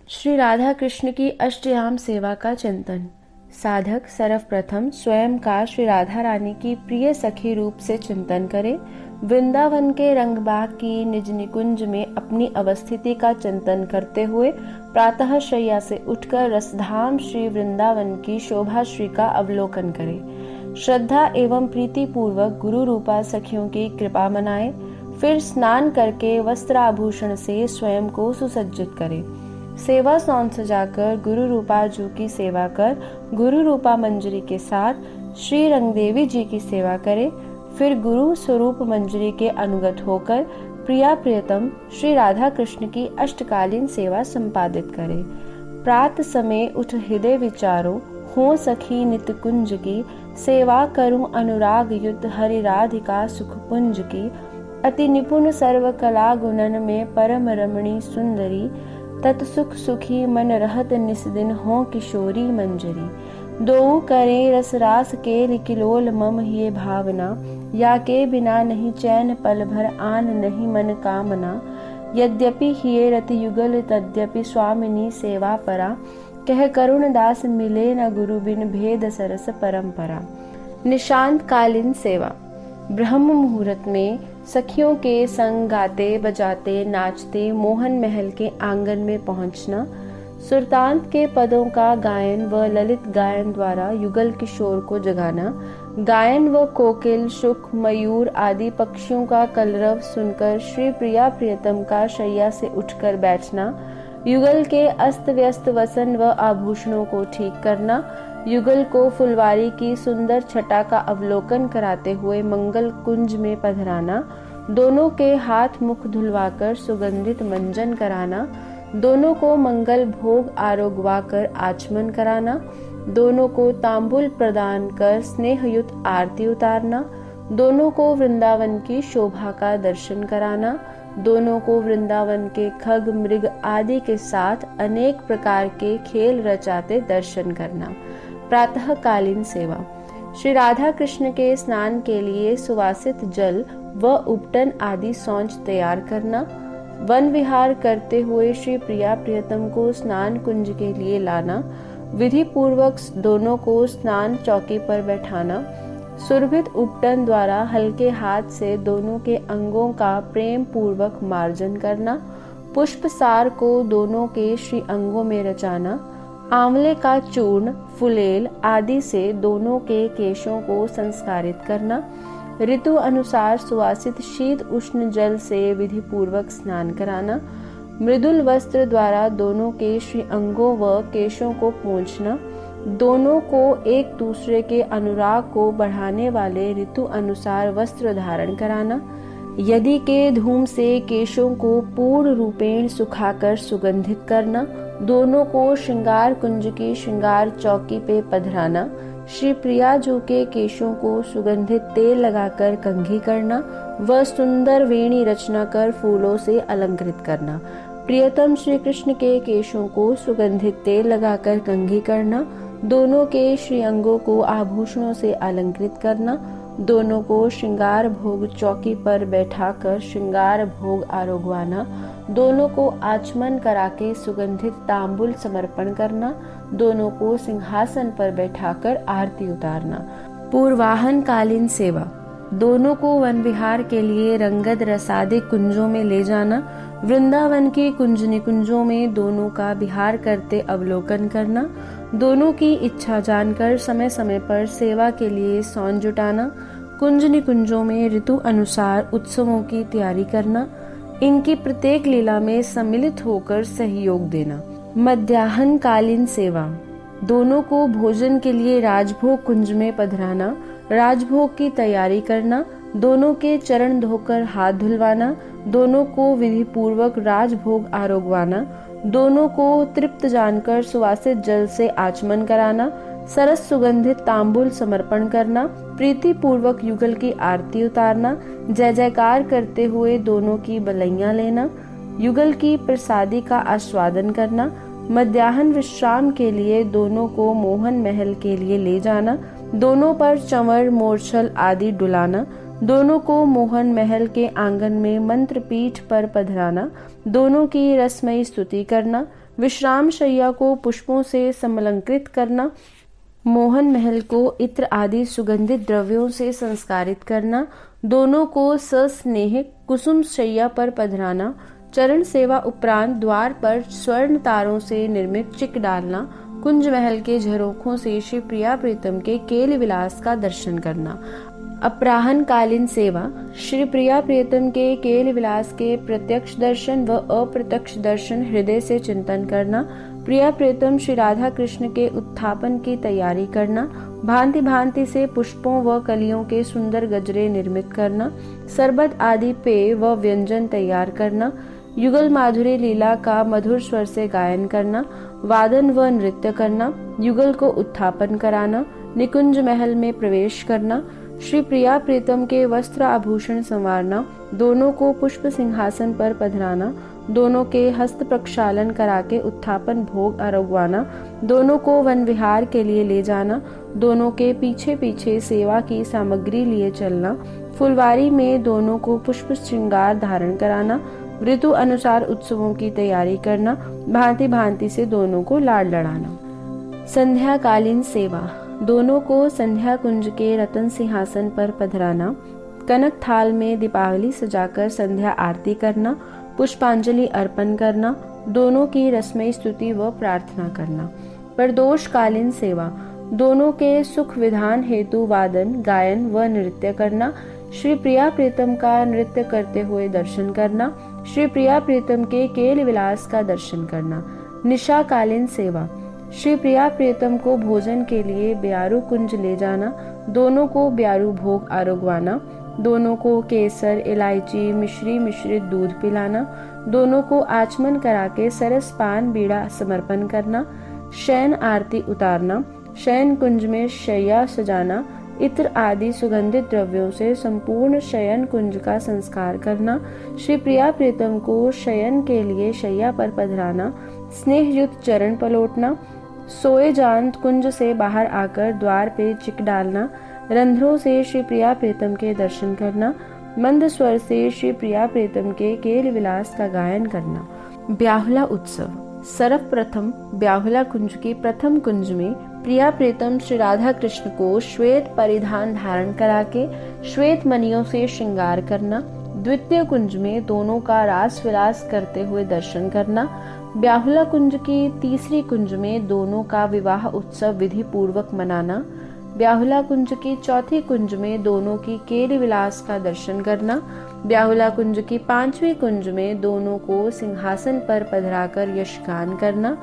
श्री राधा कृष्ण की अष्टयाम सेवा का चिंतन। साधक सर्वप्रथम स्वयं का श्री राधा रानी की प्रिय सखी रूप से चिंतन करे। वृंदावन के रंगबाग की निज निकुंज में अपनी अवस्थिति का चिंतन करते हुए प्रातः शैया से उठकर रसधाम श्री वृंदावन की शोभा श्री का अवलोकन करे। श्रद्धा एवं प्रीति पूर्वक गुरु रूपा सखियों की कृपा मनाए। फिर स्नान करके वस्त्राभूषण से स्वयं को सुसज्जित करे। सेवा सौंध सजाकर गुरु रूपा जू की सेवा कर गुरु रूपा मंजरी के साथ श्री रंगदेवी जी की सेवा करे। फिर गुरु स्वरूप मंजरी के अनुगत होकर प्रिया प्रियतम श्री राधा कृष्ण की अष्टकालीन सेवा संपादित करे। प्रात समय उठ हृदय विचारो हो सखी नित कुंज की। सेवा करूं अनुराग युक्त हरि राधिका सुख पुंज की। अति निपुण सर्व कला गुणन में परम रमणी सुंदरी। तत्सुख सुखी मन रहत निस्दिन हो किशोरी मंजरी। दो करे रसरास के लिकिलोल मम ये भावना। या के बिना नहीं चैन पल भर आन नहीं मन कामना। यद्यपि हिये रति युगल तद्यपि स्वामिनी सेवा परा। कह करुण दास मिले न गुरु बिन भेद सरस परंपरा। निशांत कालीन सेवा। ब्रह्म मुहूर्त में सखियों के संग गाते बजाते नाचते मोहन महल के आंगन में पहुंचना। सुरतांत के पदों का गायन व ललित गायन द्वारा युगल किशोर को जगाना। गायन व कोकिल शुक मयूर आदि पक्षियों का कलरव सुनकर श्री प्रिया प्रियतम का शैया से उठकर बैठना। युगल के अस्त व्यस्त वसन व आभूषणों को ठीक करना। युगल को फुलवारी की सुंदर छटा का अवलोकन कराते हुए मंगल कुंज में पधराना। दोनों के हाथ मुख धुलवाकर सुगंधित मंजन कराना। दोनों को मंगल भोग आरोगवाकर आचमन कराना। दोनों को तांबुल प्रदान कर स्नेहयुक्त आरती उतारना। दोनों को वृंदावन की शोभा का दर्शन कराना। दोनों को वृंदावन के खग मृग आदि के साथ अनेक प्रकार के खेल रचाते दर्शन करना। प्रातः कालीन सेवा। श्री राधा कृष्ण के स्नान के लिए सुवासित जल व उपटन आदि सौंच तैयार करना। वन विहार करते हुए श्री प्रिया प्रियतम को स्नान कुंज के लिए लाना। विधि पूर्वक दोनों को स्नान चौकी पर बैठाना। सुरभित उपटन द्वारा हल्के हाथ से दोनों के अंगों का प्रेम पूर्वक मार्जन करना। पुष्प सार को दोनों के श्री अंगों में रचाना। आंवले का चूर्ण फुलेल आदि से दोनों के केशों को संस्कारित करना। ऋतु अनुसार सुवासित शीत उष्ण जल से विधि पूर्वक स्नान कराना। मृदुल वस्त्र द्वारा दोनों के श्री अंगों व केशों को पोंछना। दोनों को एक दूसरे के अनुराग को बढ़ाने वाले ऋतु अनुसार वस्त्र धारण कराना। यदि के धूम से केशों को पूर्ण रूपेण सुखाकर सुगंधित करना। दोनों को श्रृंगार कुंज की श्रृंगार चौकी पे पधराना। श्री प्रिया जू के केशों को सुगंधित तेल लगाकर कंघी करना व सुंदर वेणी रचना कर फूलों से अलंकृत करना। प्रियतम श्री कृष्ण के केशों को सुगंधित तेल लगाकर कंघी करना। दोनों के श्री अंगों को आभूषणों से अलंकृत करना। दोनों को श्रृंगार भोग चौकी पर बैठाकर श्रृंगार भोग आरोगवाना। दोनों को आचमन करा के सुगंधित तांबुल समर्पण करना। दोनों को सिंहासन पर बैठाकर आरती उतारना। पूर्वाहन कालीन सेवा। दोनों को वन विहार के लिए रंगद रसादे कुंजों में ले जाना। वृंदावन की कुंज निकुंजों में दोनों का विहार करते अवलोकन करना। दोनों की इच्छा जानकर समय समय पर सेवा के लिए सौंज जुटाना। कुंज निकुंजों में ऋतु अनुसार उत्सवों की तैयारी करना। इनकी प्रत्येक लीला में सम्मिलित होकर सहयोग देना। मध्याह्न कालीन सेवा। दोनों को भोजन के लिए राजभोग कुंज में पधराना। राजभोग की तैयारी करना। दोनों के चरण धोकर हाथ धुलवाना। दोनों को विधि पूर्वक राजभोग आरोगवाना। दोनों को तृप्त जानकर सुवासित जल से आचमन कराना। सरस सुगंधित तांबुल समर्पण करना। प्रीति पूर्वक युगल की आरती उतारना। जय जयकार करते हुए दोनों की बलैया लेना। युगल की प्रसादी का आस्वादन करना। मध्याह्न विश्राम के लिए दोनों को मोहन महल के लिए ले जाना। दोनों पर चंवर मोरछल आदि डुलाना। दोनों को मोहन महल के आंगन में मंत्र पीठ पर पधराना। दोनों की रसमयी स्तुति करना। विश्राम शैया को पुष्पों से समलंकृत करना, मोहन महल को इत्र आदि सुगंधित द्रव्यों से संस्कारित करना, दोनों को सस्नेह कुसुम शैया पर पधराना, चरण सेवा उपरांत द्वार पर स्वर्ण तारों से निर्मित चिक डालना, कुंज महल के झरोखों से श्री प्रिया प्रीतम के केल विलास का दर्शन करना। अपराहन कालीन सेवा, श्री प्रिया प्रीतम के केल विलास के प्रत्यक्ष दर्शन व अप्रत्यक्ष दर्शन हृदय से चिंतन करना, प्रिया प्रीतम श्री राधा कृष्ण के उत्थापन की तैयारी करना, भांति भांति से पुष्पों व कलियों के सुंदर गजरे निर्मित करना, शरबत आदि पेय व व्यंजन तैयार करना, युगल माधुरी लीला का मधुर स्वर से गायन करना, वादन व नृत्य करना, युगल को उत्थापन कराना, निकुंज महल में प्रवेश करना, श्री प्रिया प्रीतम के वस्त्र आभूषण संवारना, दोनों को पुष्प सिंहासन पर पधराना, दोनों के हस्त प्रक्षालन करा के उत्थापन भोग आरोगवाना, दोनों को वन विहार के लिए ले जाना, दोनों के पीछे पीछे सेवा की सामग्री लिए चलना, फुलवारी में दोनों को पुष्प श्रृंगार धारण कराना, ऋतु अनुसार उत्सवों की तैयारी करना, भांति भांति से दोनों को लाड लड़ाना। संध्या कालीन सेवा, दोनों को संध्या कुंज के रतन सिंहासन पर पधराना, कनक थाल में दीपावली सजाकर संध्या आरती करना, पुष्पांजलि अर्पण करना, दोनों की रसमयी स्तुति व प्रार्थना करना। प्रदोष कालीन सेवा, दोनों के सुख विधान हेतु वादन गायन व नृत्य करना, श्री प्रिया प्रीतम का नृत्य करते हुए दर्शन करना, श्री प्रिया प्रीतम के केल विलास का दर्शन करना। निशा कालीन सेवा, श्री प्रिया प्रीतम को भोजन के लिए ब्यारू कुंज ले जाना, दोनों को ब्यारू भोग आरोगवाना, दोनों को केसर इलायची मिश्री मिश्रित दूध पिलाना, दोनों को आचमन करा के सरस पान बीड़ा समर्पण करना, शयन आरती उतारना, शयन कुंज में शैया सजाना, इत्र आदि सुगंधित द्रव्यों से संपूर्ण शयन कुंज का संस्कार करना, श्री प्रिया प्रीतम को शयन के लिए शैया पर पधराना, स्नेह युक्त चरण पलोटना, सोए जान कुंज से बाहर आकर द्वार पे चिक डालना, रंध्रों से श्री प्रिया प्रीतम के दर्शन करना, मंद स्वर से श्री प्रिया प्रीतम के केल विलास का गायन करना। ब्याहुला उत्सव, सर्वप्रथम ब्याहुला कुंज की प्रथम कुंज में प्रिया प्रीतम श्री राधा कृष्ण को श्वेत परिधान धारण करा के श्वेत मणियों से श्रृंगार करना, द्वितीय कुंज में दोनों का रास विलास करते हुए दर्शन करना, ब्याहुला कुंज की तीसरी कुंज में दोनों का विवाह उत्सव विधि पूर्वक मनाना, ब्याहुला कुंज की चौथी कुंज में दोनों की केल विलास का दर्शन करना, ब्याहुला कुंज की पांचवी कुंज में दोनों को सिंहासन पर पधराकर यशगान करना,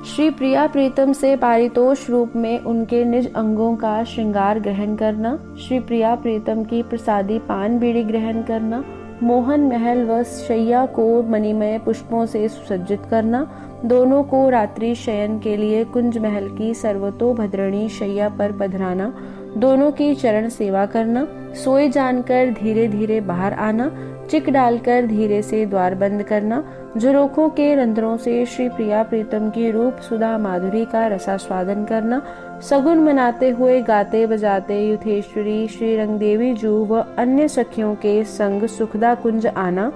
श्री प्रिया प्रीतम से पारितोष रूप में उनके निज अंगों का श्रृंगार ग्रहण करना, श्री प्रिया प्रीतम की प्रसादी पान बीड़ी ग्रहण करना, मोहन महल व शैया को मणिमय पुष्पों से सुसज्जित करना, दोनों को रात्रि शयन के लिए कुंज महल की सर्वतोभद्रणी शैया पर पधराना, दोनों की चरण सेवा करना, सोए जानकर धीरे धीरे बाहर आना, चिक डालकर धीरे से द्वार बंद करना, झरोखों के रंध्रों से श्री प्रिया प्रीतम की रूप सुधा माधुरी का रसास्वादन करना, सगुन मनाते हुए गाते बजाते युथेश्वरी श्री रंगदेवी जू व अन्य सखियों के संग सुखदा कुंज आना,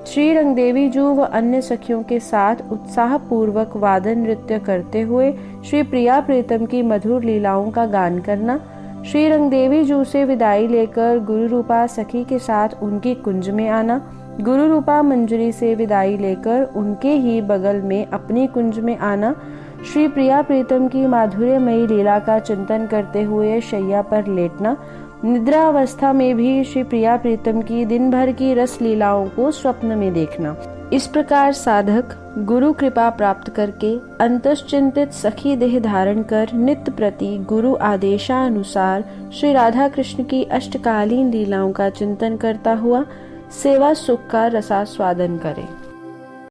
श्री रंगदेवी जू व अन्य सखियों के साथ उत्साह पूर्वक वादन नृत्य करते हुए श्री प्रिया प्रीतम की मधुर लीलाओं का गान करना, श्री रंगदेवी जू से विदाई लेकर गुरु रूपा सखी के साथ उनकी कुंज में आना, गुरु रूपा मंजरी से विदाई लेकर उनके ही बगल में अपनी कुंज में आना, श्री प्रिया प्रीतम की माधुर्यमयी लीला का चिंतन करते हुए शैया पर लेटना, निद्रा अवस्था में भी श्री प्रिया प्रीतम की दिन भर की रस लीलाओं को स्वप्न में देखना। इस प्रकार साधक गुरु कृपा प्राप्त करके अंतश्चिंतित सखी देह धारण कर नित्य प्रति गुरु आदेशानुसार श्री राधा कृष्ण की अष्टकालीन लीलाओं का चिंतन करता हुआ सेवा सुख का रसास्वादन करे।